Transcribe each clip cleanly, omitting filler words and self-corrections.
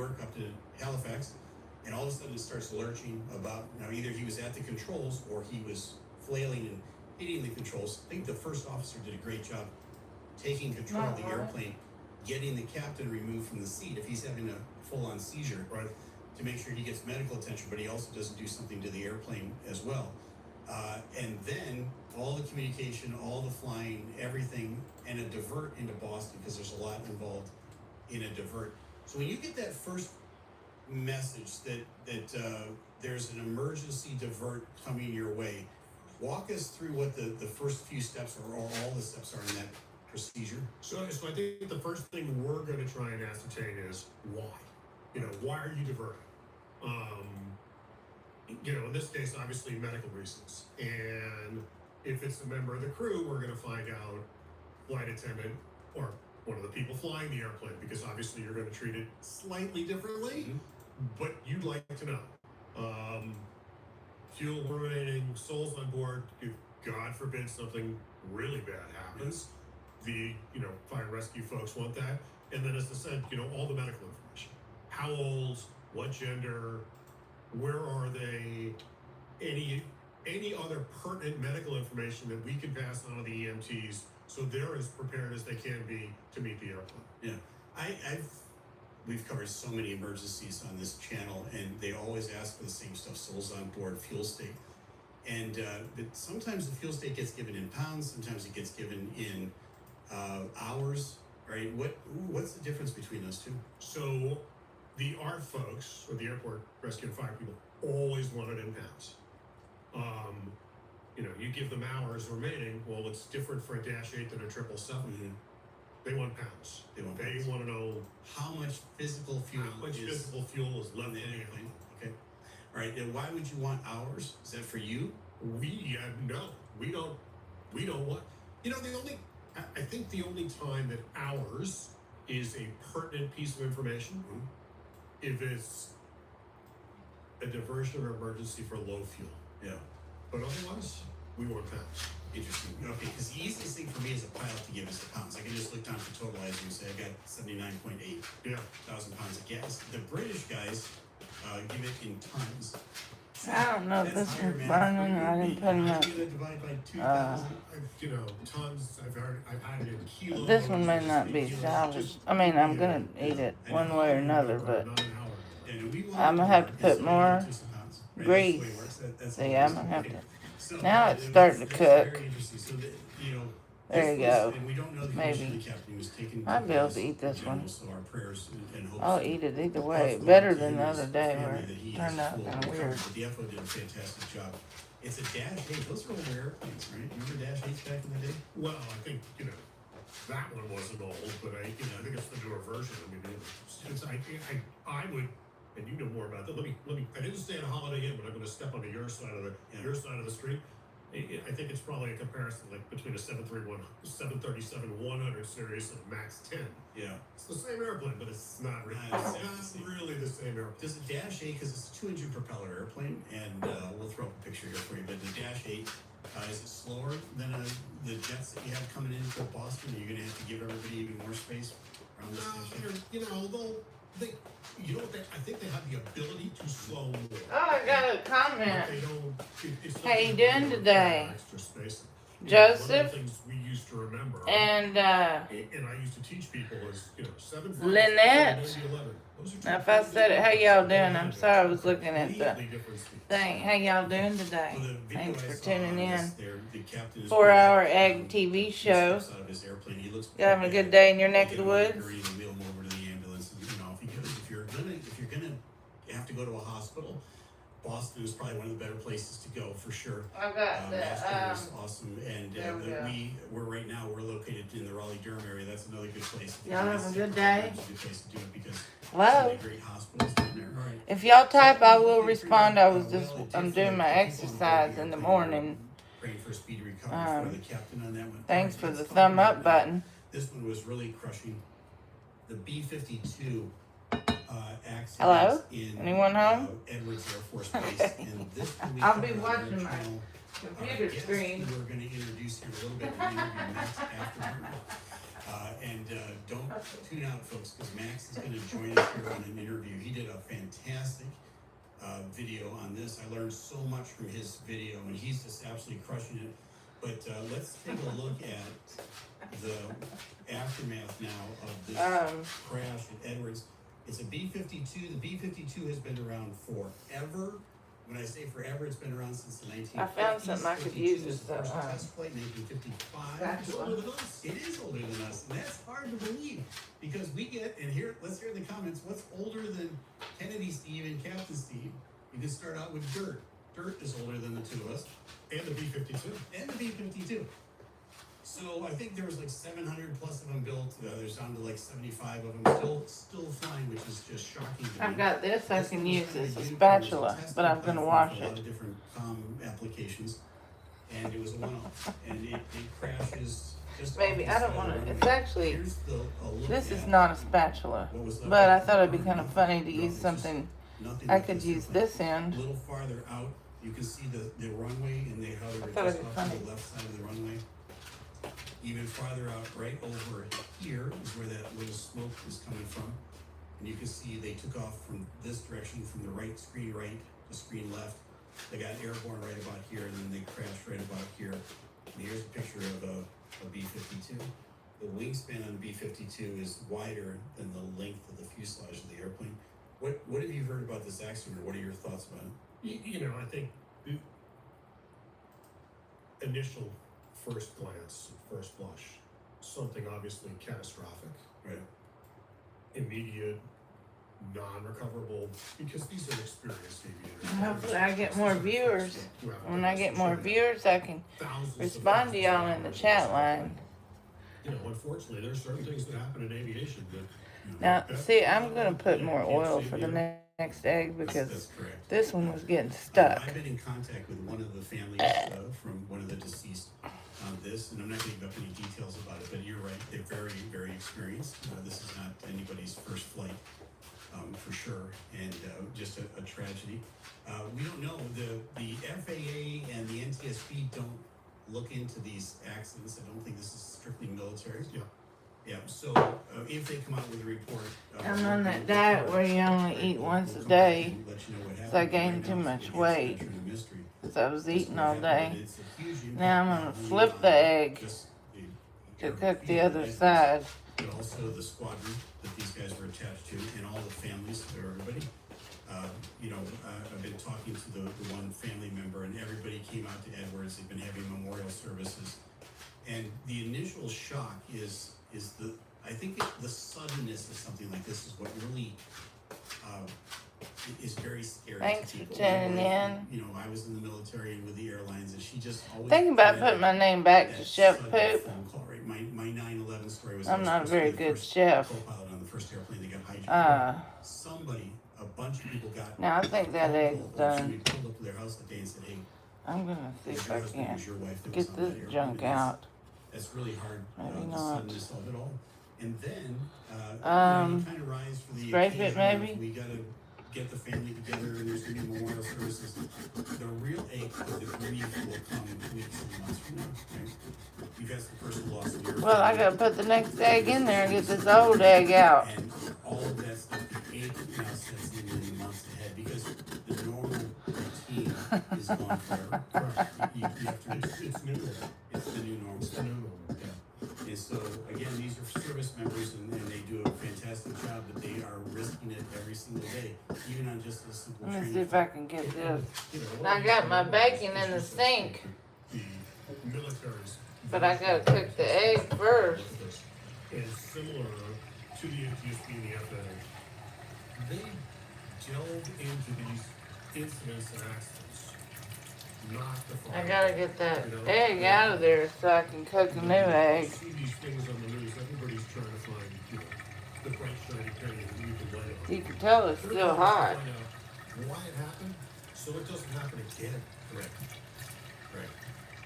York up to Halifax, and all of a sudden it starts lurching about, now either he was at the controls or he was flailing and hitting the controls. I think the first officer did a great job taking control of the airplane, getting the captain removed from the seat if he's having a full-on seizure, right, to make sure he gets medical attention, but he also doesn't do something to the airplane as well. And then all the communication, all the flying, everything, and a divert into Boston, because there's a lot involved in a divert. So when you get that first message that there's an emergency divert coming your way, walk us through what the first few steps or all the steps are in that procedure. So I think the first thing we're going to try and ascertain is why. Why are you diverting? In this case, obviously medical reasons. And if it's a member of the crew, we're going to find out flight attendant or one of the people flying the airplane, because obviously you're going to treat it slightly differently, but you'd like to know. Fuel remaining, souls on board, if God forbid something really bad happens, the fire and rescue folks want that. And then, as I said, all the medical information. How old, what gender, where are they, any other pertinent medical information that we can pass on to the EMTs so they're as prepared as they can be to meet the airplane. Yeah, we've covered so many emergencies on this channel, and they always ask for the same stuff: souls on board, fuel state, and but sometimes the fuel state gets given in pounds, sometimes it gets given in hours, right? What's the difference between those two? So the ART folks, or the airport rescue and fire people, always want it in pounds. You give them hours remaining. Well, it's different for a Dash 8 than a 777. They want pounds. They want to know how much physical fuel is left in the airplane. Okay. All right. And why would you want hours? Is that for you? We don't want. I think the only time that hours is a pertinent piece of information if it's a diversion or emergency for low fuel. Yeah. But otherwise, we want pounds. Interesting. Okay, because the easiest thing for me as a pilot to give is the pounds. I can just look down for totalizer and say I got 79.8 thousand pounds of gas. The British guys give it in tons. I don't know if this is burning or I didn't put enough. Divide by 2,000. Tons. I've had it in kilos. This one may not be salvaged. I mean, I'm gonna eat it one way or another, but I'm gonna have to put more grease. See, I'm gonna have to. Now it's starting to cook. There you go. Maybe. I'll be able to eat this one. I'll eat it either way. Better than the other day where it turned out kind of weird. The DFO did a fantastic job. It's a Dash 8. Those are older airplanes, right? Remember Dash 8s back in the day? Well, I think, that one wasn't old, but I think it's the newer version. I would, and you know more about that. Let me. I didn't stay at a Holiday Inn, but I'm going to step onto your side of the street. I think it's probably a comparison between a 737-100 series and a Max 10. Yeah. It's the same airplane, but it's not really, really the same airplane. Does a Dash 8, because it's a 2-engine propeller airplane, and we'll throw up a picture here for you, but the Dash 8, is it slower than the jets that you have coming into Boston? Are you going to have to give everybody even more space around this Dash 8? I think they have the ability to slow more. Oh, I got a comment. How you doing doing today? Extra space. Joseph? One of the things we used to remember, and I used to teach people is, 7, 5, Lynette. 7, 11. Now, if I said it, how y'all doing? I'm sorry, I was looking at the thing. How y'all doing today? Thanks for tuning in. 4-hour Ag TV show. You having a good day in your neck of the woods? If you're gonna have to go to a hospital, Boston is probably one of the better places to go for sure. I got that. Awesome, and we're located in the Raleigh-Durham area. That's another good place. Y'all have a good day. It's a good place to do it because hello. Great hospitals down there. All right. If y'all type, I will respond. I'm doing my exercise in the morning. Praying for speedy recovery for the captain on that one. Thanks for the thumb up button. This one was really crushing. The B-52 accident. Hello? In anyone home? Edwards Air Force Base. And this I'll be watching my computer screen. We're going to introduce here a little bit. We're interviewing Max after. And don't tune out, folks, because Max is going to join us here on an interview. he did a fantastic video on this. I learned so much from his video, and he's just absolutely crushing it. But let's take a look at the aftermath now of this crash at Edwards. It's a B-52. The B-52 has been around forever. When I say forever, it's been around since the 1950s. I found something I could use as the first test flight in 1955. It's older than us. It is older than us, and that's hard to believe because we get, and here, let's hear in the comments, what's older than Kennedy Steve and Captain Steve? You can start out with Dirt. Dirt is older than the two of us. And the B-52. And the B-52. So I think there was like 700 plus of them built. There's down to like 75 of them still flying, which is just shocking to me. I've got this I can use as a spatula, but I'm going to wash A lot it. of different applications, and it was a one-off, and it crashes. Just Maybe, I don't want to, it's actually, Here's a look this is at not a spatula, what was left but I of thought the it'd be kind of runway. funny to No, use it's something. nothing I like could this. use It's this a end. little farther out. You can see the runway, and how they were thought just it'd be off to funny. the left side of the runway. Even farther out, right over here is where that little smoke is coming from. And you can see they took off from this direction, from the right to screen left. They got airborne right about here, and then they crashed right about here. And here's a picture of a B-52. The wingspan on the B-52 is wider than the length of the fuselage of the airplane. What have you heard about this accident, or what are your thoughts about it? You know, I think the initial first glance, first blush, something obviously catastrophic, Right. immediate, non-recoverable, because these are experienced aviators. Hopefully I get more viewers. who have When I get more thousands viewers, I can of respond to y'all in the chat line. You know, unfortunately, there's certain things that happen in aviation that. Now, see, I'm going to put more oil for the next egg because That's correct. this one was getting stuck. I've been in contact with one of the families from one of the deceased on this, and I'm not going to give up any details about it, but you're right, they're very, very experienced. This is not anybody's first flight, for sure, and just a tragedy. We don't know, the FAA and the NTSB don't look into these accidents. I don't think this is strictly military. Yeah. Yeah, so if they come out with a report. I'm on that diet where you only eat once a day, so I gained too much weight because I was eating all day. Now I'm going to flip the egg to cook the other side. But also the squadron that these guys were attached to, and all the families of everybody. I've been talking to the one family member, and everybody came out to Edwards. They've been having memorial services, and the initial shock is the suddenness of something like this is what really is very scary. Thanks to for people. tuning in. You know, I was in the military and with the airlines, and she just always Thinking about dreaded putting my name back to that Chef sudden Poop. phone call, right? My 9/11 story was I'm not a supposed to very be the good first chef. co-pilot on the first airplane that got hijacked. Somebody, a bunch of people got. Now I think that egg's done. We pulled up to their house that day and said, "Hey, I'm going to see was if your I husband, can was your wife that get was on that this airplane?" junk Because out. That's really hard. Maybe The not. suddenness of it all, and then you kind of rise for the scrape it, occasion. maybe? We got to get the family together, and there's going to be memorial services. The real ache of the grief will come weeks and months from now. Right? You've had some personal loss in your Well, I family. got to put the next egg in there and get this old egg out. And all of that stuff, the ache now sets in the months ahead because the normal routine is gone forever. You have to, It's new. it's the new normal. It's the new normal. Yeah. And so, again, these are service members, and they do a fantastic job, but they are risking it every single day, even on just a simple Let me training. see if I can get this. You know, I got my bacon in the sink, The military's but I got to cook the egg first. And similar to the NTSB and the FAA, they delve into these incidents and accidents, not the fire. I got to get that egg out of there so I can cook a new egg. You see these things on the news, everybody's trying to find, the bright shiny penny that you can lay on. You can tell it's They're still trying to hot. find out why it happened, so it doesn't happen again. Correct. Right.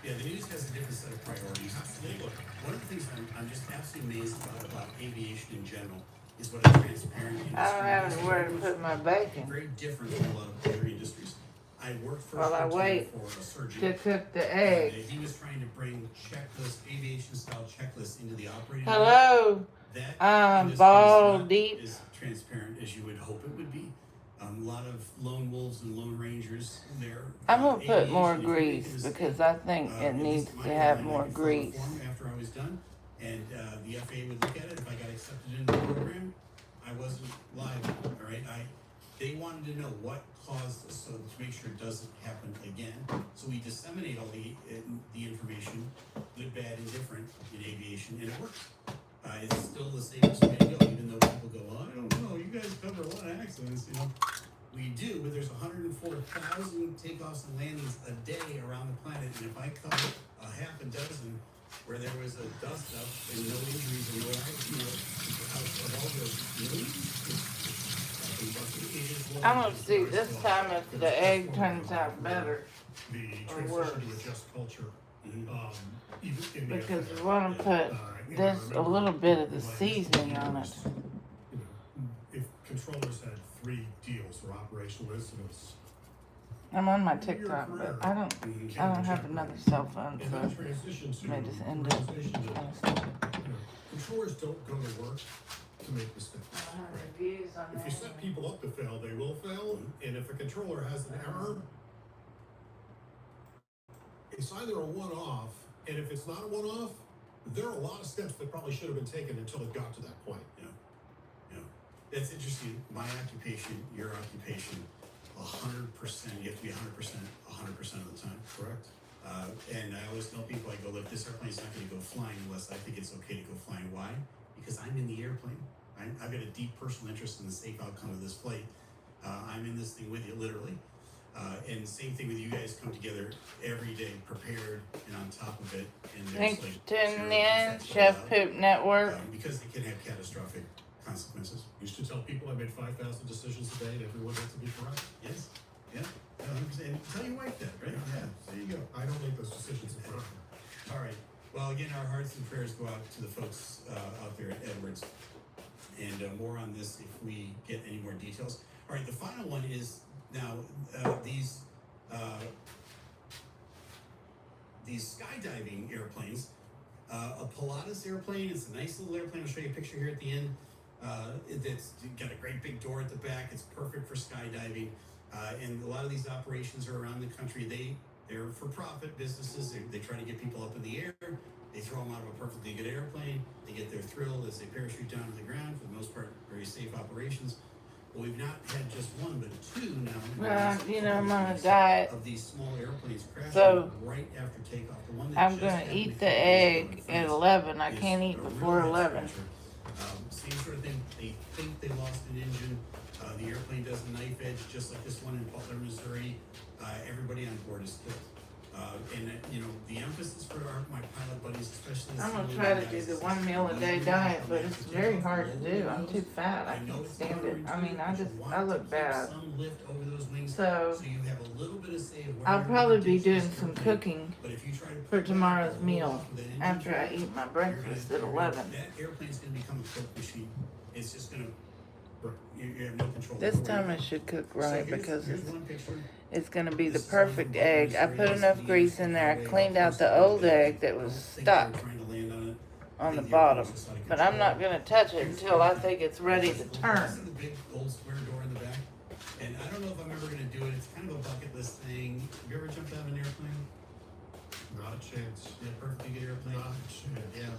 Yeah, the news has a different set of priorities. Absolutely. One of the things I'm just absolutely amazed about aviation in general is what a transparent industry I don't have is. anywhere to put my bacon. Very different from a lot of other industries. I worked for While I wait for a surgeon. to cook the And eggs. he was trying to bring checklists, aviation style checklists into the operating room. Hello, That industry ball is not deep. as transparent as you would hope it would be. A lot of lone wolves and lone rangers there. I'm gonna put more Aviation, if you're making grease this because I think it at needs least to my have airline, more I could fill a grease. form after I was done, and the FAA would look at it. If I got accepted into the program, I wasn't liable. All right, they wanted to know what caused this, so to make sure it doesn't happen again. So we disseminate all the information, good, bad, and different in aviation, and it works. It's still the safest way to go, even though people go, well, I don't know, you guys cover a lot of accidents, you know. We do, but there's 104,000 takeoffs and landings a day around the planet, and if I cover a half a dozen where there was a dust up and no injuries and no accidents, out of all those millions, I'm gonna see this time if the egg turns out better The or transition worse. to adjust culture. Mhm. Even in the Because FAA, we wanna put and this, a remember, little bit of the like, seasoning on it. You know, if controllers had 3 deals or operational incidents, I'm on my TikTok, but I don't have another cell phone, and so that transition to I may just end it. organization that, controllers don't go to work to make mistakes. Right? If you set people up to fail, they will fail. And if a controller has an error, it's either a one-off, and if it's not a one-off, there are a lot of steps that probably should have been taken until it got to that point. Yeah. That's interesting. My occupation, your occupation, 100%. You have to be 100%, 100% of the time. Correct. And I always tell people, I go, look, this airplane's not going to go flying unless I think it's okay to go flying. Why? Because I'm in the airplane. I've got a deep personal interest in the safe outcome of this flight. I'm in this thing with you, literally. And same thing with you guys come together every day, prepared and on top of it. And there's Thanks like for tuning 0% in, Chef fallout, Poop Network. because it can have catastrophic consequences. Used to tell people I made 5,000 decisions a day and everyone had to be correct. Yes. Yeah. 100%. Tell your wife that, right? Yeah. There you go. I don't make those decisions in front of her. All right. Well, again, our hearts and prayers go out to the folks out there at Edwards. And more on this if we get any more details. All right, the final one is now these skydiving airplanes. A Pilatus airplane, it's a nice little airplane. I'll show you a picture here at the end. It's got a great big door at the back. It's perfect for skydiving. And a lot of these operations are around the country. They're for-profit businesses. They try to get people up in the air. They throw them out of a perfectly good airplane. They get their thrill as they parachute down to the ground. For the most part, very safe operations. Well, we've not had just one, but 2 now. Well, you know, I'm on a diet, of these small airplanes crashing so right after takeoff. The one that I'm just gonna happened eat a the couple days ago egg in at France 11. I is can't a eat real before head 11. scratcher. Same sort of thing. They think they lost an engine. The airplane does a knife edge, just like this one in Butler, Missouri. Everybody on board is killed. And you know, the emphasis for my pilot buddies, especially the I'm gonna senior try to guys, do the is 1 meal a day when diet, you but have it's to take very off hard to below do. the I'm nose, too fat. I I know can't it's stand it. I mean, counterintuitive, I but you look want bad. some lift over those wings, So so you have a little bit of say of where I'll you're probably gonna be ditch this doing some airplane. cooking But if you try to for put tomorrow's back, meal roll off with that engine after I trim, eat my you're breakfast at gonna- 11. That airplane's gonna become a coke machine. It's just gonna, you have no control. This over time where I should cook so right here's- because here's it's one picture. gonna be the This is on perfect from egg. I Butler, put Missouri. enough This grease is in there. I highway cleaned out the across old the egg that was I think they stuck were trying to land on it. I on the think the airplane bottom. was just out of But I'm not control. gonna touch it until I think it's ready to This is turn. the big old square door in the back. And I don't know if I'm ever gonna do it. It's kind of a bucket list thing. Have you ever jumped out of an airplane? Not a chance. Yeah, perfectly good airplane. Not a chance. Yeah.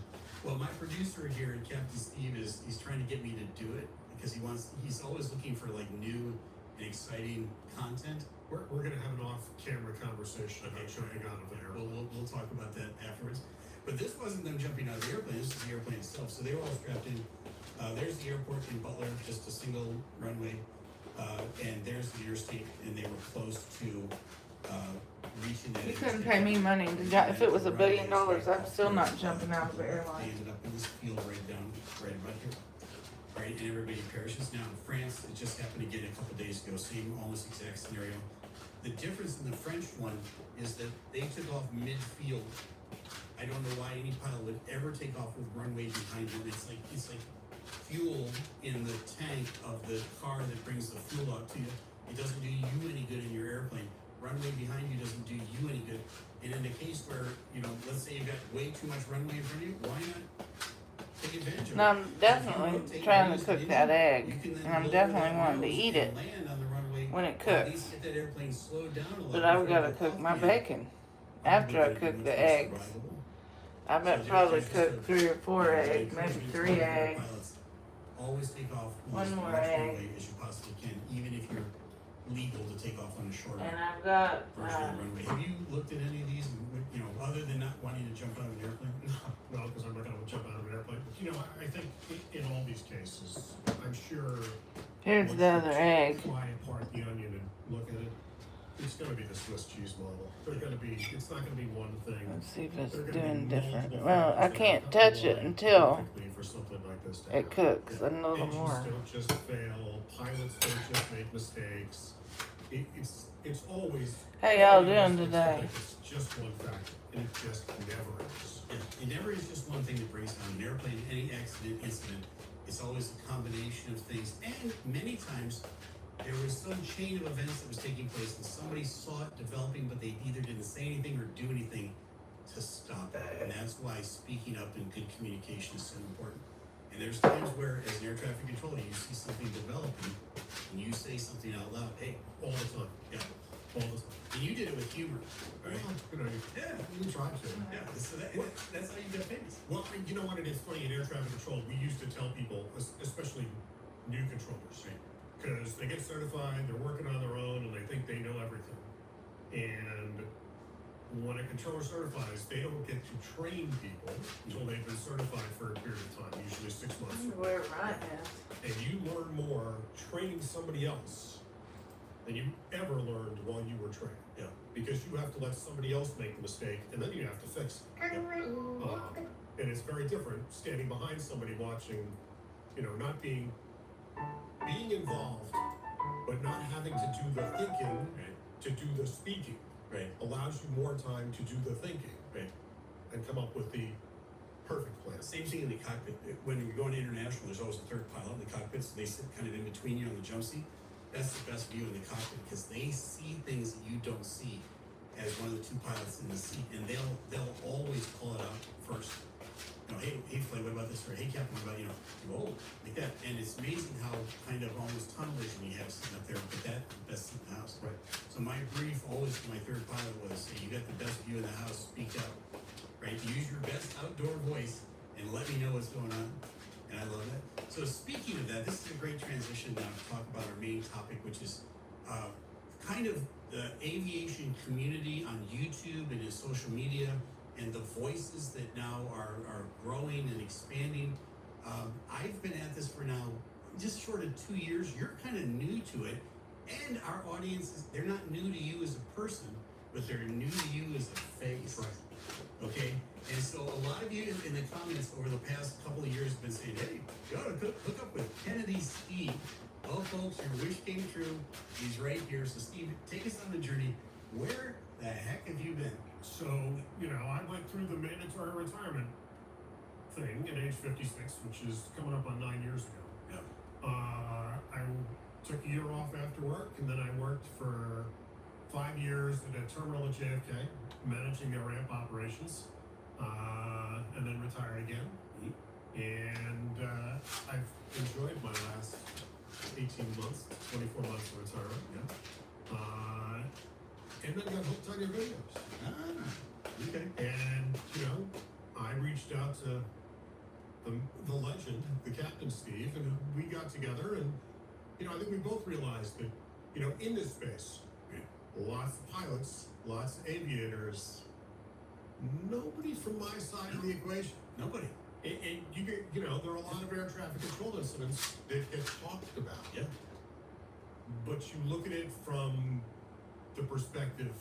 Well, my producer here, Captain Steve, he's trying to get me to do it because he's always looking for like new and exciting content. We're going to have an off-camera conversation about jumping out of an airplane. We'll talk about that afterwards. But this wasn't them jumping out of the airplane. This is the airplane itself. So they were all strapped in. There's the airport in Butler, just a single runway. And there's the interstate, and they were close to reaching that. You couldn't interstate. pay me money to if it was $1 billion, I'm still not jumping out of the They airline. ended up in this field right about here. Right, and everybody perishes. Now in France, it just happened again a couple days ago, same almost exact scenario. The difference in the French one is that they took off mid-field. I don't know why any pilot would ever take off with runway behind them. It's like fuel in the tank of the car that brings the fuel out to you. It doesn't do you any good in your airplane. runway behind you doesn't do you any good. And in the case where, let's say you've got way too much runway in front of you, why not take advantage of it? No, I'm definitely trying to cook that egg, and I'm definitely wanting to eat it when it cooks. But I've got to cook my bacon after I cook the eggs. I bet probably cook 3 or 4 eggs, maybe 3 eggs. Always take off One more as egg. as you possibly can, even if you're legal to take off on a short And I've got version of the runway. Have you looked at any of these, other than not wanting to jump out of an airplane? No, because I'm not going to jump out of an airplane. I think in all these cases, I'm sure. here's once the you other egg. Fly apart the onion and look at it. It's going to be the Swiss cheese model. It's not going to be one thing. Let's see if it's They're gonna doing be different. multiple Well, I things that can't have touch to it align until perfectly for something like this to it happen. cooks a little Engines more. don't just fail. Pilots don't just make mistakes. It's always. How y'all always doing looks today? like it's just one factor, and it just never is. It never is just one thing that breaks down an airplane, any accident, incident. It's always a combination of things. And many times, there was some chain of events that was taking place, and somebody saw it developing, but they either didn't say anything or do anything to stop it. And that's why speaking up and good communication is so important. And there's times where, as an air traffic controller, you see something developing, and you say something out loud. Hey, All the time. yeah, All the time. and you did it with humor, right? Well, Yeah, we tried to. yeah. So that's how you get famous. Well, you know what? It is funny in air traffic control. We used to tell people, especially new controllers, Right. because they get certified, they're working on their own, and they think they know everything. And when a controller certifies, they don't get to train people until they've been certified for a period of time, usually 6 months. Where right now? And you learn more training somebody else than you ever learned while you were training. Yeah. Because you have to let somebody else make the mistake, and then you have to fix it. And it's very different standing behind somebody watching, not being involved, but not having to do the thinking, Right. to do the speaking. Right. Allows you more time to do the thinking. Right. And come up with the perfect plan. Same thing in the cockpit. When you're going international, there's always a third pilot in the cockpit, so they sit kind of in between you on the jump seat. That's the best view in the cockpit because they see things that you don't see as one of the 2 pilots in the seat, and they'll always call it out first. Hey, Flay, what about this? Or hey, Captain, what about like that? And it's amazing how kind of almost tunnel vision you have sitting up there, but that best seat in the house. Right. So my brief always to my third pilot was, hey, you got the best view in the house, speak up, right? Use your best outdoor voice and let me know what's going on. And I love that. So speaking of that, this is a great transition now to talk about our main topic, which is kind of the aviation community on YouTube and in social media and the voices that now are growing and expanding. I've been at this for now just short of 2 years. You're kind of new to it. And our audience they're not new to you as a person, but they're new to you as a face. Right. Okay? And so a lot of you in the comments over the past couple of years have been saying, hey, you ought to hook up with Kennedy Steve. Well, folks, your wish came true. He's right here. So, Steve, take us on the journey. Where the heck have you been? So, I went through the mandatory retirement thing at age 56, which is coming up on 9 years ago. Yeah. I took a year off after work, and then I worked for 5 years at a terminal at JFK, managing their ramp operations, and then retired again. Mm-hmm. And I've enjoyed my last 18 months, 24 months of retirement. Yeah. And then got hooked on your videos. Okay. And, I reached out to the legend, the Captain Steve, and we got together and, I think we both realized that, in this space, lots of pilots, lots of aviators, nobody from my side of the equation. Nobody. And you get, there are a lot of air traffic control incidents that get talked about. Yeah. But you look at it from the perspective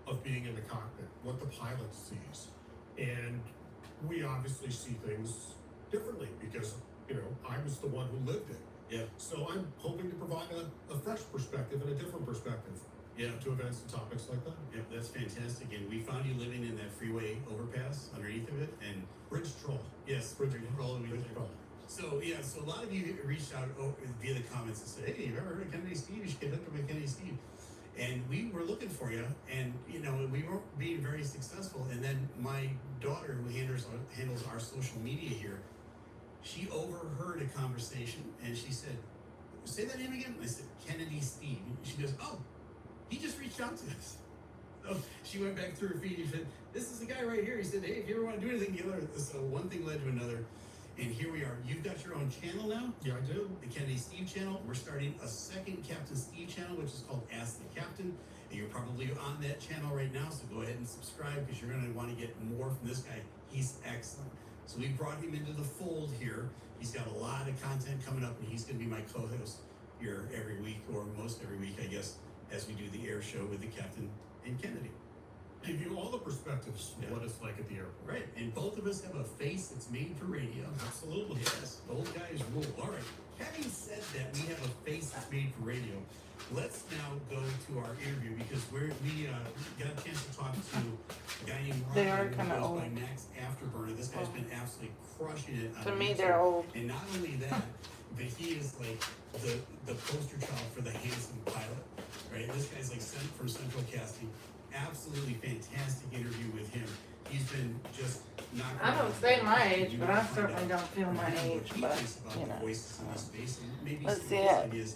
of being in the cockpit, what the pilot sees. And we obviously see things differently because, I was the one who lived it. Yeah. So I'm hoping to provide a fresh perspective and a different perspective Yeah. to events and topics like that. Yep, that's fantastic. And we found you living in that freeway overpass underneath of it. And Bridge troll. yes, Bridge troll. Bridge troll. So a lot of you reached out via the comments and said, hey, you ever heard of Kennedy Steve? You should get hooked up with Kennedy Steve. And we were looking for you. conversation, and she said, "Say that name again." I said, "Kennedy Steve." She goes, "Oh, he just reached out to us." So she went back through her feed. She said, "This is the guy right here." He said, "Hey, if you ever want to do anything together." So one thing led to another, and here we are. You've got your own channel now. Yeah, I do. The Kennedy Steve channel. We're starting a second Captain Steve channel, which is called Ask the Captain. And you're probably on that channel right now, so go ahead and subscribe because you're going to want to get more from this guy. He's excellent. So we brought him into the fold here. He's got a lot of content coming up, and he's going to be my co-host here every week, or most every week, I guess, as we do the air show with the Captain and Kennedy. Give you all the perspectives of Yeah. what it's like at the airport. Right, and both of us have a face that's made for radio. Absolutely. Yes, old guys rule. All right, having said that, we have a face that's made for radio. Let's now go to our interview because we got a chance to talk to a guy named They Ryan are who kinda goes old. by Max Afterburner. This guy's been absolutely crushing it. To on me, YouTube. they're old. And not only that, but he is like the poster child for the handsome pilot, right? This guy's like sent from Central Casting. Absolutely fantastic interview with him. He's been just knocking. I don't out say the my park. age, You but wanna I find certainly out don't feel my really what age, he but, thinks about you the know. voices in this space and maybe Let's some see of his it. ideas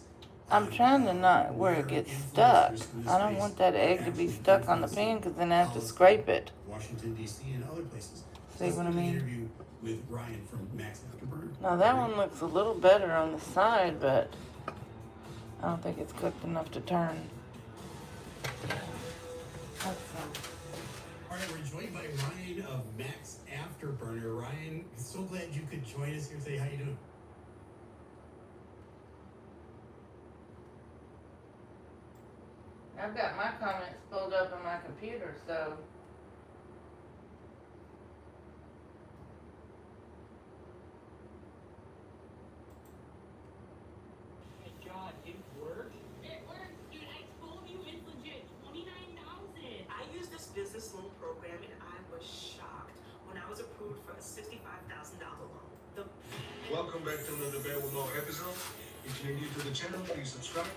I'm on, trying to not where it where gets influencers stuck. from this I don't space want that egg to be actually stuck on the influence pan because then I have to policy, scrape it. Washington D.C. and other places. See Let's what do I the mean? interview with Ryan from Max Afterburner. Now that one looks a little better on the side, but I don't think it's cooked enough to turn. That's All right, we're joined by Ryan of Max Afterburner. Ryan, so glad you could join us here today. How you doing? I've got my comments pulled up on my computer, so Hey John, it worked? It worked, dude. I told you it's legit. 29,000. I used this business loan program and I was shocked when I was approved for a $65,000 loan. Welcome back to another Bear With More episode. If you're new to the channel, please subscribe.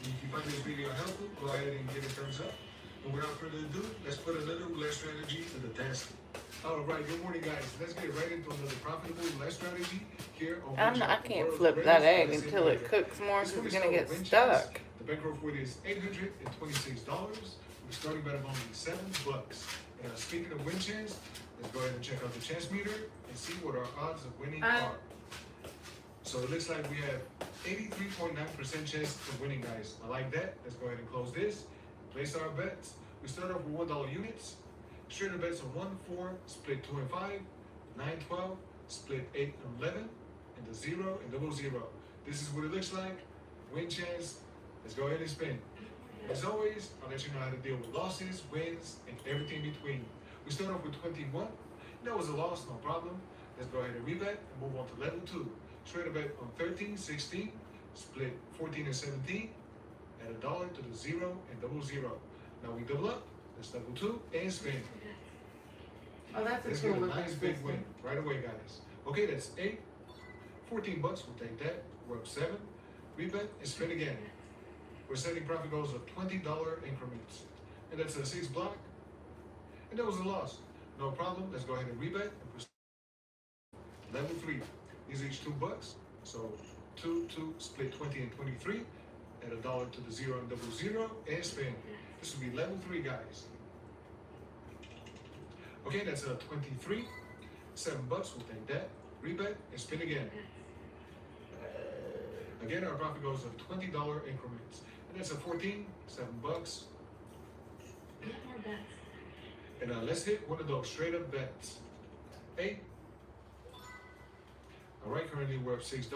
And if you find this video helpful, go ahead and give it a thumbs up. And without further ado, let's put another roulette strategy to the test. All right, good morning, guys. Let's get right into another profitable roulette strategy here on I can't flip that egg until it cooks more because it's gonna get stuck. The bankroll for it is $826. We're starting bet of only $7. And speaking of win chance, let's go ahead and check out the chance meter and see what our odds of winning are. So it looks like we have 83.9% chance of winning, guys. I like that. Let's go ahead and close this. Place our bets. We start off with $1 units. Straight up bets on 1, 4, split 2 and 5, 9, 12, split 8 and 11, and the 0 and double 0. This is what it looks like. Win chance. Let's go ahead and spin. As always, I'll let you know how to deal with losses, wins, and everything between. We start off with 21. That was a loss, no problem. Let's go ahead and rebet and move on to level 2. Straight up bet on 13, 16, split 14 and 17, add $1 to the 0 and double 0. Now we double up. Let's level 2 and spin. Oh, that's Let's a cool get a looking nice big system. win right away, guys. Okay, that's 8. $14, we'll take that. We're up 7. Rebet and spin again. We're setting profit goals of $20 increments. And that's a 6 block. And that was a loss. No problem. Let's go ahead and rebet and proceed. Level 3. These are each $2. So 2, 2, split 20 and 23. Add $1 to the 0 and double 0 and spin. This will be level 3, guys. Okay, that's a 23. $7, we'll take that. Rebet and spin again. Again, our profit goes of $20 increments. And that's a 14, $7. And let's hit one of those straight up bets. 8. All right, currently we're up $6.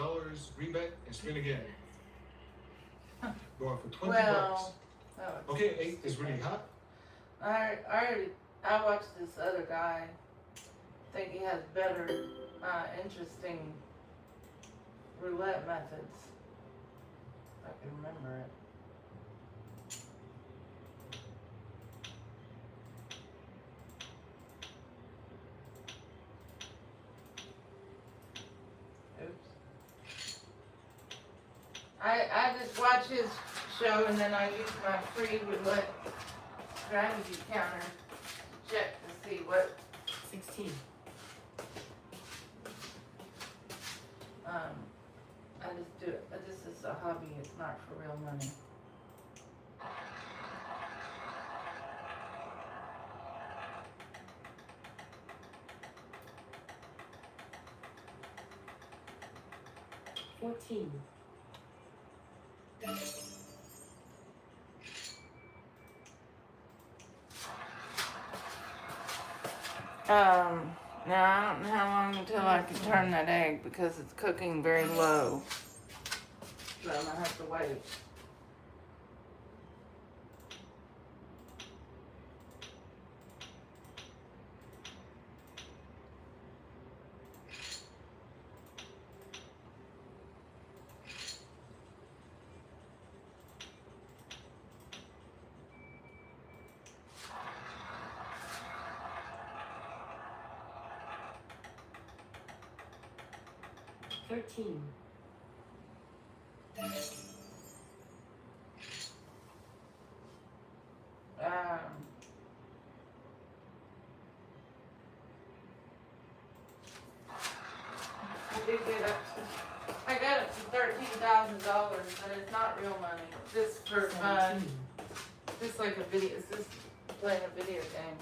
Rebet and spin again. Going for $20. Well, that was Okay, 8 is really hot. I watched this other guy. Think he has better, interesting roulette methods. If I can remember it. Oops. I just watch his show and then I use my free roulette strategy counter to check to see what 16. I just do it. This is a hobby. It's not for real money. Now I don't know how long until I can turn that egg because it's cooking very low. So I'm gonna have to wait. I did get up to, I got up to $13,000, but it's not real money. Just for fun. Just like a video, it's just playing a video game.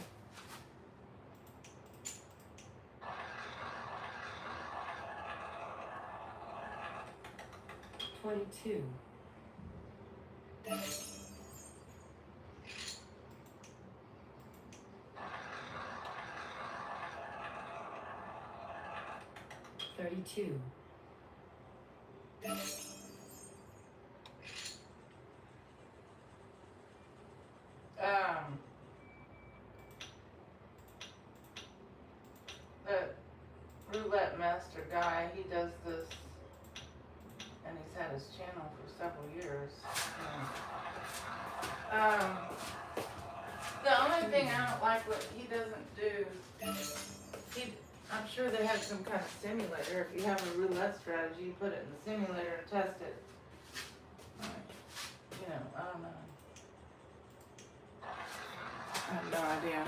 The roulette master guy, he does this, and he's had his channel for several years. The only thing I don't like what he doesn't do, I'm sure they have some kind of simulator. If you have a roulette strategy, you put it in the simulator and test it. I don't know. I have no idea.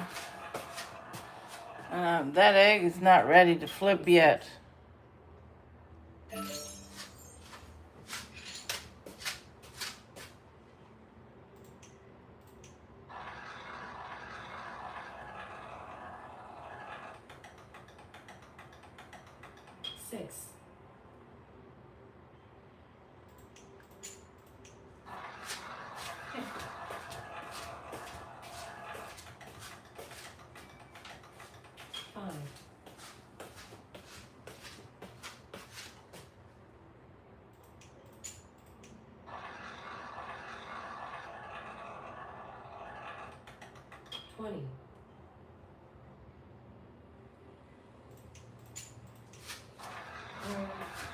That egg is not ready to flip yet.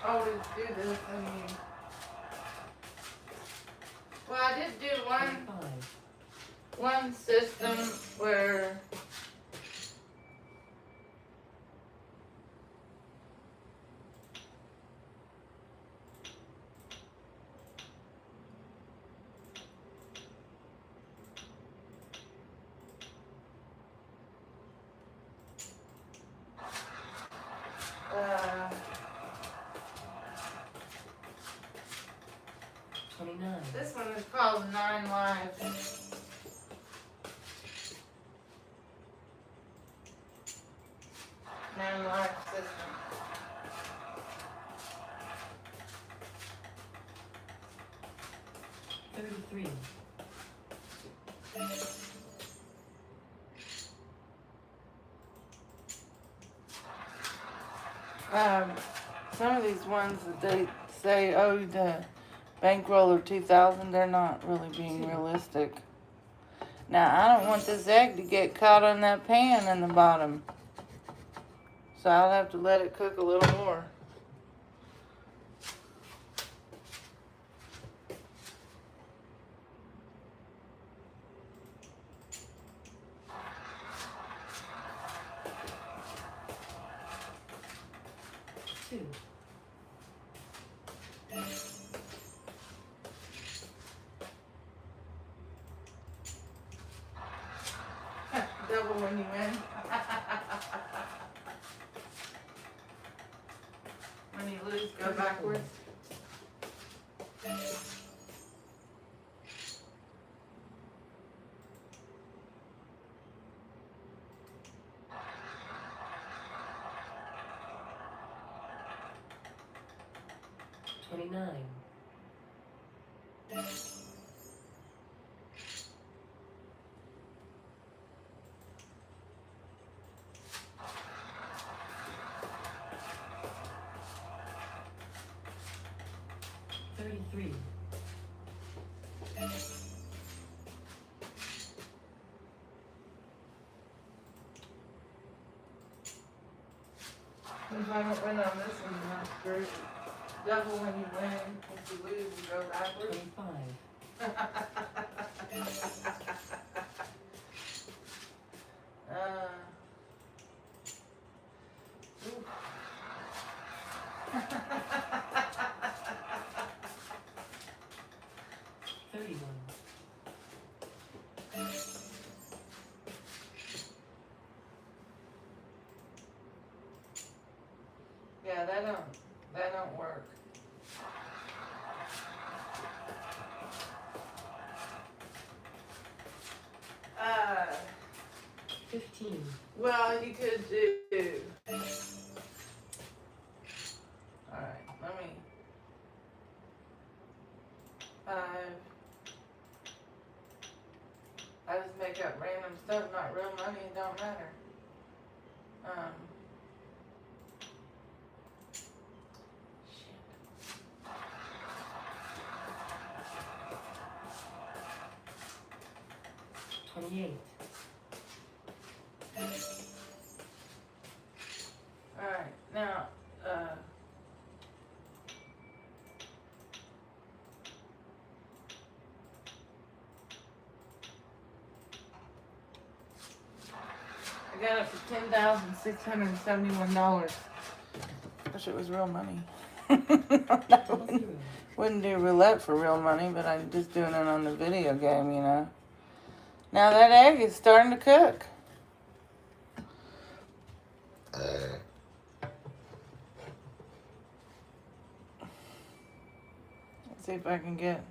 Always do this. Well, I did do one system where this one is called 9 Lives. 9 Lives system. Some of these ones that they say, oh, the bankroller 2000, they're not really being realistic. Now, I don't want this egg to get caught on that pan in the bottom. So I'll have to let it cook a little more. Double when you win. When you lose, go backwards. 29. $33. If I don't win on this one, that's great. Double when you win, if you lose, you go backwards. 25. Ooh. $31. Yeah, that don't work. Uh, 15. well, you could do. Alright, let me. 5. I just make up random stuff, not real money, it don't matter. Shit. 28. Alright, now, I got it for $10,671. Wish it was real money. Wouldn't do roulette for real money, but I'm just doing it on the video game, you know. Now that egg is starting to cook. Let's see if I can get